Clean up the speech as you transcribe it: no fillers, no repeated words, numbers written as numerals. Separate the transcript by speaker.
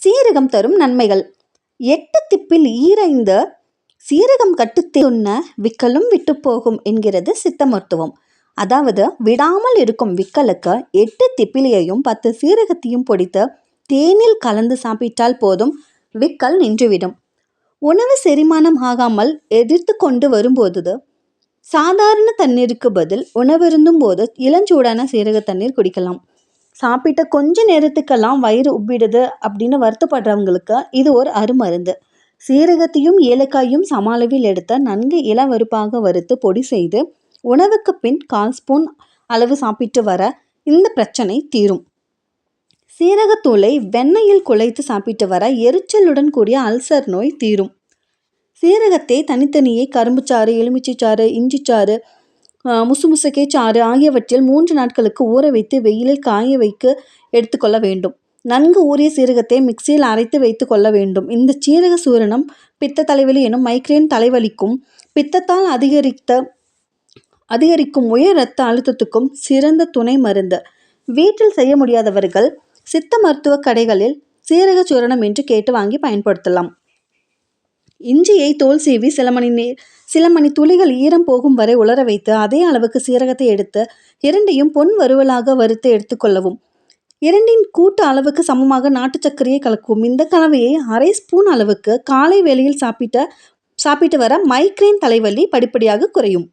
Speaker 1: சீரகம் தரும் நன்மைகள். 8 திப்பில் ஈரைந்த சீரகம் கட்டுத்தேன்ன விக்கலும் விட்டு போகும் என்கிறது சித்த மருத்துவம். அதாவது விடாமல் இருக்கும் விக்கலுக்கு 8 திப்பிலியையும் 10 சீரகத்தையும் பொடித்து தேனில் கலந்து சாப்பிட்டால் போதும், விக்கல் நின்றுவிடும். உணவு செரிமானம் ஆகாமல் எதிர்த்து கொண்டு வரும்போது சாதாரண தண்ணீருக்கு பதில் உணவிருந்தும் போது இளஞ்சூடான சீரக தண்ணீர் குடிக்கலாம். சாப்பிட்ட கொஞ்ச நேரத்துக்கெல்லாம் வயிறு உப்பிடுது அப்படின்னு வருத்தப்படுறவங்களுக்கு இது ஒரு அருமருந்து. சீரகத்தையும் ஏலக்காயும் சம அளவில் எடுத்து நன்கு இளவருப்பாக வறுத்து பொடி செய்து உணவுக்கு பின் 1/4 ஸ்பூன் அளவு சாப்பிட்டு வர இந்த பிரச்சனை தீரும். சீரகத்தூளை வெண்ணெயில் குழைத்து சாப்பிட்டு வர எரிச்சலுடன் கூடிய அல்சர் நோய் தீரும். சீரகத்தை தனித்தனியே கரும்புச்சாறு, எலுமிச்சைச்சாறு, இஞ்சிச்சாறு, முசுமுசுக்கை சாறு ஆகியவற்றில் 3 நாட்களுக்கு ஊற வைத்து வெயிலில் காய வைக்க எடுத்துக்கொள்ள வேண்டும். நன்கு ஊறிய சீரகத்தை மிக்சியில் அரைத்து வைத்து கொள்ள வேண்டும். இந்த சீரக சூரணம் பித்த தலைவலி எனும் மைக்ரேன் தலைவலிக்கும், பித்தத்தால் அதிகரிக்கும் உயர் இரத்த அழுத்தத்துக்கும் சிறந்த துணை மருந்து. வீட்டில் செய்ய முடியாதவர்கள் சித்த மருத்துவ கடைகளில் சீரக சூரணம் என்று கேட்டு வாங்கி பயன்படுத்தலாம். இஞ்சியை தோல் சீவி சில மணி துளிகள் ஈரம் போகும் வரை உலர வைத்து அதே அளவுக்கு சீரகத்தை எடுத்து இரண்டையும் பொன் வறுவலாக வறுத்து எடுத்துக்கொள்ளவும். இரண்டின் கூட்டு அளவுக்கு சமமாக நாட்டு சர்க்கரையை கலக்கவும். இந்த கலவையை 1/2 ஸ்பூன் அளவுக்கு காலை வேளையில் சாப்பிட்டு வர மைக்ரேன் தலைவலி படிப்படியாக குறையும்.